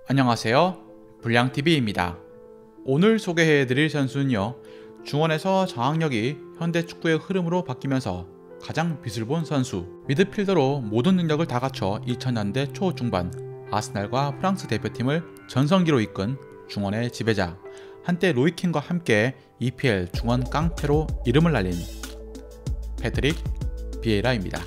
안녕하세요, 불량TV입니다. 오늘 소개해드릴 선수는요, 중원에서 저항력이 현대 축구의 흐름으로 바뀌면서 가장 빛을 본 선수, 미드필더로 모든 능력을 다 갖춰 2000년대 초중반 아스날과 프랑스 대표팀을 전성기로 이끈 중원의 지배자, 한때 로이킨과 함께 EPL 중원 깡패로 이름을 날린 패트릭 비에이라입니다.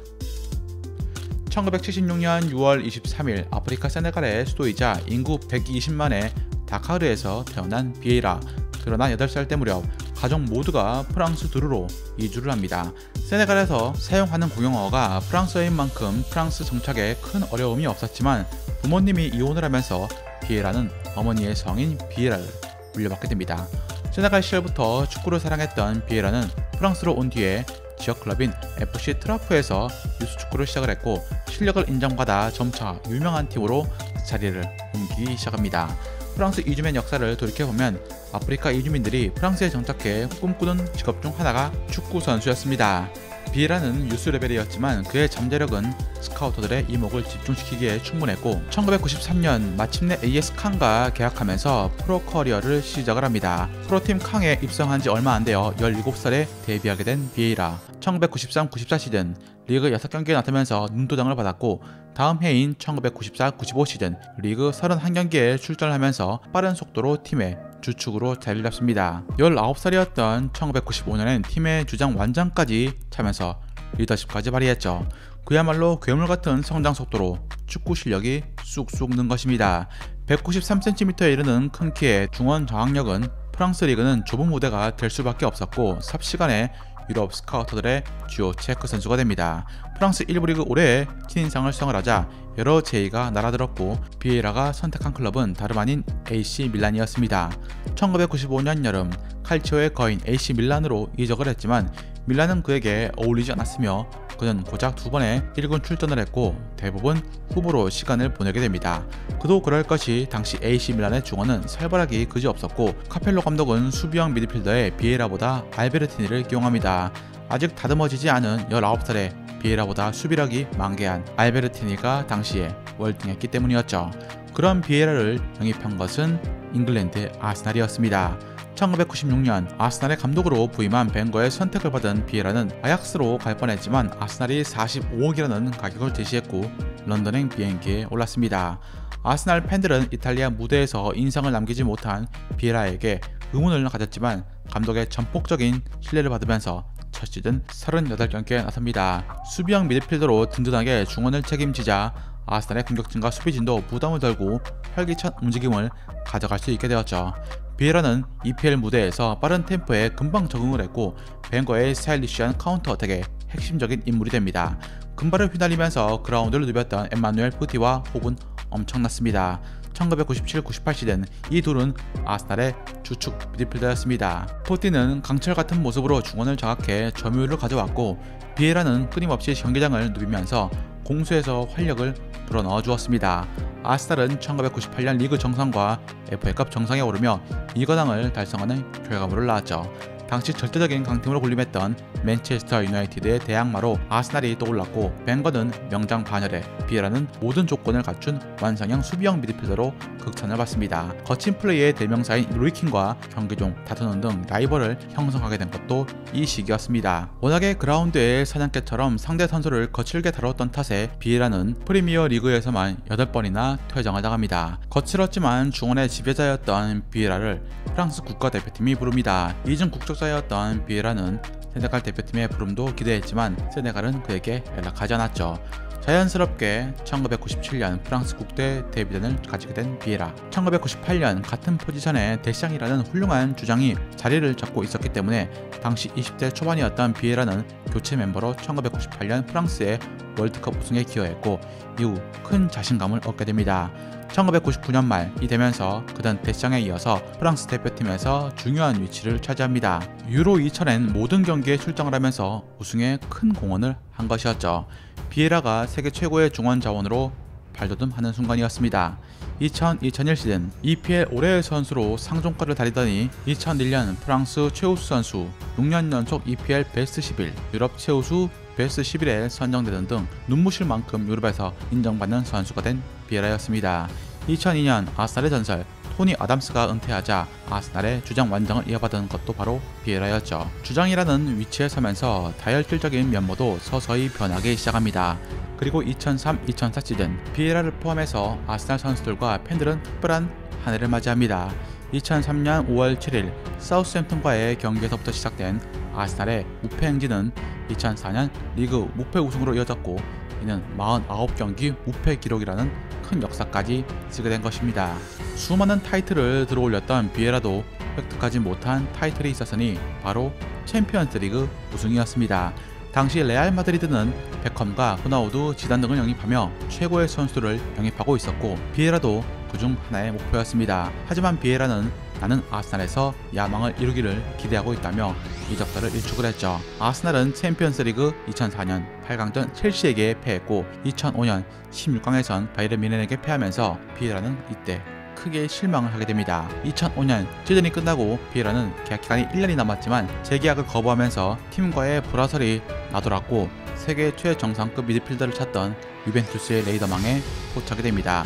1976년 6월 23일 아프리카 세네갈의 수도이자 인구 120만의 다카르에서 태어난 비에이라. 그러나 8살 때 무렵 가족 모두가 프랑스 두루로 이주를 합니다. 세네갈에서 사용하는 공용어가 프랑스어인 만큼 프랑스 정착에 큰 어려움이 없었지만 부모님이 이혼을 하면서 비에이라는 어머니의 성인 비에라를 물려받게 됩니다. 세네갈 시절부터 축구를 사랑했던 비에이라는 프랑스로 온 뒤에 지역 클럽인 FC 트라프에서 유스 축구를 시작을 했고, 실력을 인정받아 점차 유명한 팀으로 자리를 옮기기 시작합니다. 프랑스 이주민 역사를 돌이켜보면 아프리카 이주민들이 프랑스에 정착해 꿈꾸는 직업 중 하나가 축구 선수였습니다. 비에이라는 유스 레벨이었지만 그의 잠재력은 스카우터들의 이목을 집중시키기에 충분했고, 1993년 마침내 AS 칸과 계약하면서 프로 커리어를 시작을 합니다. 프로팀 칸에 입성한 지 얼마 안 되어 17살에 데뷔하게 된 비에이라. 1993-94 시즌 리그 6경기에 나서면서 눈도장을 받았고, 다음 해인 1994-95 시즌 리그 31경기에 출전을 하면서 빠른 속도로 팀의 주축으로 자리를 잡습니다. 19살이었던 1995년엔 팀의 주장 완장까지 차면서 리더십까지 발휘했죠. 그야말로 괴물같은 성장 속도로 축구 실력이 쑥쑥 는 것입니다. 193cm에 이르는 큰 키의 중원 저항력은 프랑스 리그는 좁은 무대가 될 수밖에 없었고, 삽시간에 유럽 스카우터들의 주요 체크 선수가 됩니다. 프랑스 1부 리그 올해에 신인상을 수상을 하자 여러 제의가 날아들었고, 비에이라가 선택한 클럽은 다름 아닌 AC 밀란이었습니다. 1995년 여름 칼치오의 거인 AC 밀란으로 이적을 했지만 밀란은 그에게 어울리지 않았으며 그는 고작 2번의 1군 출전을 했고 대부분 후보로 시간을 보내게 됩니다. 그도 그럴 것이 당시 AC 밀란의 중원은 살벌하기 그지없었고, 카펠로 감독은 수비형 미드필더의 비에이라보다 알베르티니를 기용합니다. 아직 다듬어지지 않은 19살의 비에이라보다 수비력이 만개한 알베르티니가 당시에 월등했기 때문이었죠. 그런 비에이라를 영입한 것은 잉글랜드 아스날이었습니다. 1996년 아스날의 감독으로 부임한 벵거의 선택을 받은 비에이라는 아약스로 갈 뻔했지만 아스날이 45억이라는 가격을 제시했고 런던행 비행기에 올랐습니다. 아스날 팬들은 이탈리아 무대에서 인상을 남기지 못한 비에이라에게 의문을 가졌지만 감독의 전폭적인 신뢰를 받으면서 첫 시즌 38경기에 나섭니다. 수비형 미드필더로 든든하게 중원을 책임지자 아스날의 공격진과 수비진도 부담을 덜고 활기찬 움직임을 가져갈 수 있게 되었죠. 비에이라는 EPL 무대에서 빠른 템포에 금방 적응을 했고 벵거의 스타일리시한 카운터 어택의 핵심적인 인물이 됩니다. 금발을 휘날리면서 그라운드를 누볐던 엠마누엘 푸티와 호흡은 엄청났습니다. 1997-98 시즌 이 둘은 아스날의 주축 미드필더였습니다. 푸티는 강철같은 모습으로 중원을 장악해 점유율을 가져왔고, 비에이라는 끊임없이 경기장을 누비면서 공수에서 활력을 불어넣어 주었습니다. 아스날은 1998년 리그 정상과 FA컵 정상에 오르며 2관왕을 달성하는 결과물을 낳았죠. 당시 절대적인 강팀으로 군림했던 맨체스터 유나이티드의 대항마로 아스날이 떠올랐고, 벵거는 명장 반열에 비에이라는 모든 조건을 갖춘 완성형 수비형 미드필더로 극찬을 받습니다. 거친 플레이의 대명사인 로이킨과 경기 중 다투는 등 라이벌을 형성하게 된 것도 이 시기였습니다. 워낙에 그라운드의 사냥개처럼 상대 선수를 거칠게 다뤘던 탓에 비에이라는 프리미어 리그에서만 8번이나 퇴장을 당합니다. 거칠었지만 중원의 지배자였던 비에이라를 프랑스 국가대표팀이 부릅니다. 이중 국적자였던 비에이라는 세네갈 대표팀의 부름도 기대했지만 세네갈은 그에게 연락하지 않았죠. 자연스럽게 1997년 프랑스 국대 데뷔전을 가지게 된 비에이라. 1998년 같은 포지션에 데샹이라는 훌륭한 주장이 자리를 잡고 있었기 때문에 당시 20대 초반이었던 비에이라는 교체 멤버로 1998년 프랑스의 월드컵 우승에 기여했고 이후 큰 자신감을 얻게 됩니다. 1999년 말이 되면서 그는 데샹에 이어서 프랑스 대표팀에서 중요한 위치를 차지합니다. 유로 2000엔 모든 경기에 출장을 하면서 우승에 큰 공헌을 한 것이었죠. 비에이라가 세계 최고의 중원 자원으로 발돋움하는 순간이었습니다. 2000-2001 시즌 EPL 올해의 선수로 상종가를 달리더니 2001년 프랑스 최우수 선수, 6년 연속 EPL 베스트 11, 유럽 최우수 베스트 11에 선정되던 등 눈부실 만큼 유럽에서 인정받는 선수가 된 비에이라였습니다. 2002년 아스날의 전설 토니 아담스가 은퇴하자 아스날의 주장 완장을 이어받은 것도 바로 비에라였죠. 주장이라는 위치에 서면서 다혈질적인 면모도 서서히 변하기 시작합니다. 그리고 2003-2004 시즌 비에라를 포함해서 아스날 선수들과 팬들은 특별한 한 해를 맞이합니다. 2003년 5월 7일 사우스햄튼과의 경기에서부터 시작된 아스날의 무패 행진은 2004년 리그 무패 우승으로 이어졌고, 이는 49경기 무패 기록이라는 큰 역사까지 쓰게 된 것입니다. 수많은 타이틀을 들어올렸던 비에라도 획득하지 못한 타이틀이 있었으니 바로 챔피언스리그 우승이었습니다. 당시 레알 마드리드는 베컴과 호나우두, 지단 등을 영입하며 최고의 선수들을 영입하고 있었고, 비에라도 그중 하나의 목표였습니다. 하지만 비에라는 나는 아스날에서 야망을 이루기를 기대하고 있다며 이적설을 일축을 했죠. 아스날은 챔피언스리그 2004년 8강전 첼시에게 패했고 2005년 16강에선 바이에른 뮌헨에게 패하면서 비에라는 이때 크게 실망을 하게 됩니다. 2005년 시즌이 끝나고 비에라는 계약 기간이 1년이 남았지만 재계약을 거부하면서 팀과의 불화설이 나돌았고, 세계 최정상급 미드필더를 찾던 유벤투스의 레이더망에 포착이 됩니다.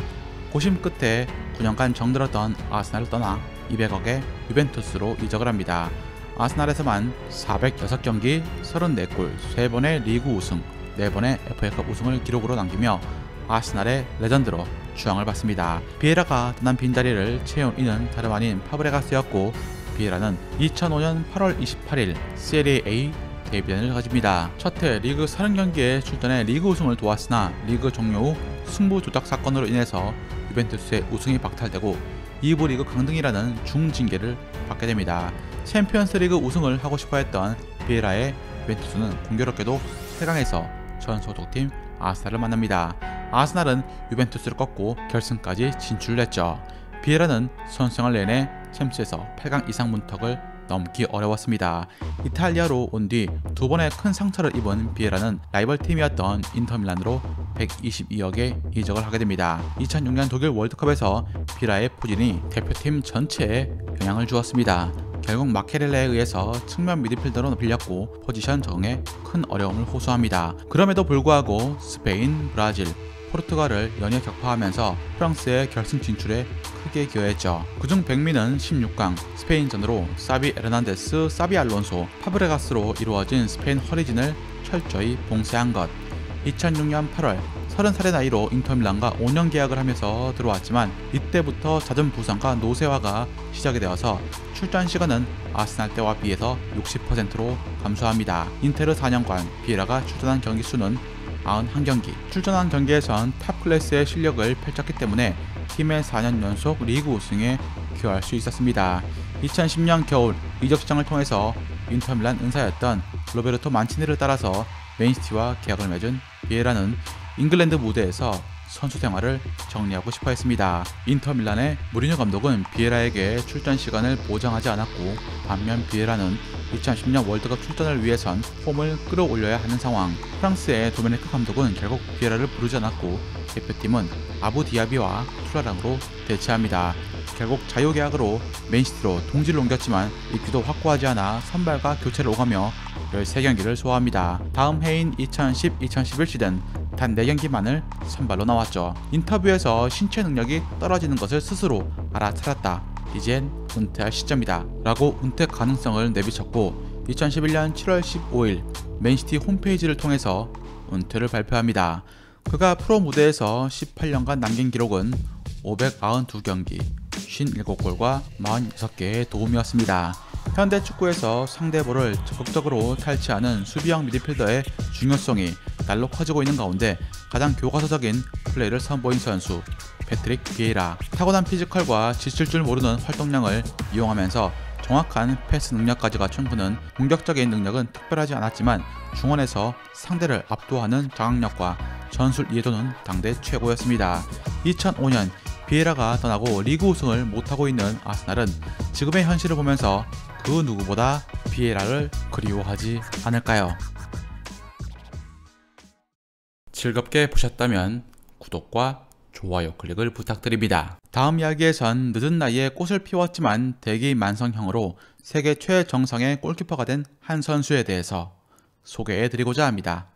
고심 끝에 9년간 정들었던 아스날을 떠나 200억에 유벤투스로 이적을 합니다. 아스날에서만 406경기 34골, 3번의 리그 우승, 4번의 FA컵 우승을 기록으로 남기며 아스날의 레전드로 추앙을 받습니다. 비에라가 떠난 빈자리를 채운 이는 다름 아닌 파브레가스였고, 비에라는 2005년 8월 28일 세리에 A 데뷔전을 가집니다. 첫해 리그 30경기에 출전해 리그 우승을 도왔으나 리그 종료 후 승부 조작 사건으로 인해서 유벤투스의 우승이 박탈되고 2부 리그 강등이라는 중징계를 받게 됩니다. 챔피언스리그 우승을 하고 싶어 했던 비에라의 유벤투스는 공교롭게도 8강에서 전 소속팀 아스날을 만납니다. 아스날은 유벤투스를 꺾고 결승까지 진출했죠. 비에라는 선수생활 내내 챔스에서 8강 이상 문턱을 넘기 어려웠습니다. 이탈리아로 온 뒤 2번의 큰 상처를 입은 비에라는 라이벌 팀이었던 인터밀란으로 122억에 이적을 하게 됩니다. 2006년 독일 월드컵에서 비에라의 포진이 대표팀 전체에 영향을 주었습니다. 결국 마케렐레에 의해서 측면 미드필더로 빌렸고 포지션 적응에 큰 어려움을 호소합니다. 그럼에도 불구하고 스페인, 브라질, 포르투갈을 연이어 격파하면서 프랑스의 결승 진출에 크게 기여했죠. 그중 백미는 16강 스페인전으로 사비 에르난데스, 사비 알론소, 파브레가스로 이루어진 스페인 허리진을 철저히 봉쇄한 것. 2006년 8월 30살의 나이로 인터밀란과 5년 계약을 하면서 들어왔지만 이때부터 잦은 부상과 노쇠화가 시작이 되어서 출전 시간은 아스날 때와 비해서 60%로 감소합니다. 인테르 4년간 비에라가 출전한 경기 수는 91경기, 출전한 경기에선 탑 클래스의 실력을 펼쳤기 때문에 팀의 4년 연속 리그 우승에 기여할 수 있었습니다. 2010년 겨울 이적 시장을 통해서 인터밀란 은사였던 로베르토 만치니를 따라서 맨시티와 계약을 맺은 비에라는 잉글랜드 무대에서 선수 생활을 정리하고 싶어 했습니다. 인터밀란의 무리뉴 감독은 비에라에게 출전 시간을 보장하지 않았고, 반면 비에라는 2010년 월드컵 출전을 위해선 폼을 끌어올려야 하는 상황. 프랑스의 도메네크 감독은 결국 비에라를 부르지 않았고 대표팀은 아부 디아비와 투라랑으로 대체합니다. 결국 자유계약으로 맨시티로 동지를 옮겼지만 입지도 확고하지 않아 선발과 교체를 오가며 13경기를 소화합니다. 다음 해인 2010-2011 시즌 단 4경기만을 선발로 나왔죠. 인터뷰에서 신체 능력이 떨어지는 것을 스스로 알아차렸다. 이젠 은퇴할 시점이다 라고 은퇴 가능성을 내비쳤고 2011년 7월 15일 맨시티 홈페이지를 통해서 은퇴를 발표합니다. 그가 프로 무대에서 18년간 남긴 기록은 592경기, 57골과 46개의 도움이었습니다. 현대 축구에서 상대볼을 적극적으로 탈취하는 수비형 미드필더의 중요성이 날로 커지고 있는 가운데 가장 교과서적인 플레이를 선보인 선수 패트릭 비에이라. 타고난 피지컬과 지칠 줄 모르는 활동량을 이용하면서 정확한 패스 능력까지 갖춘 그는 공격적인 능력은 특별하지 않았지만 중원에서 상대를 압도하는 장악력과 전술 이해도는 당대 최고였습니다. 2005년 비에라가 떠나고 리그 우승을 못하고 있는 아스날은 지금의 현실을 보면서 그 누구보다 비에라를 그리워하지 않을까요? 즐겁게 보셨다면 구독과 좋아요 클릭을 부탁드립니다. 다음 이야기에선 늦은 나이에 꽃을 피웠지만 대기만성형으로 세계 최정상의 골키퍼가 된 한 선수에 대해서 소개해드리고자 합니다.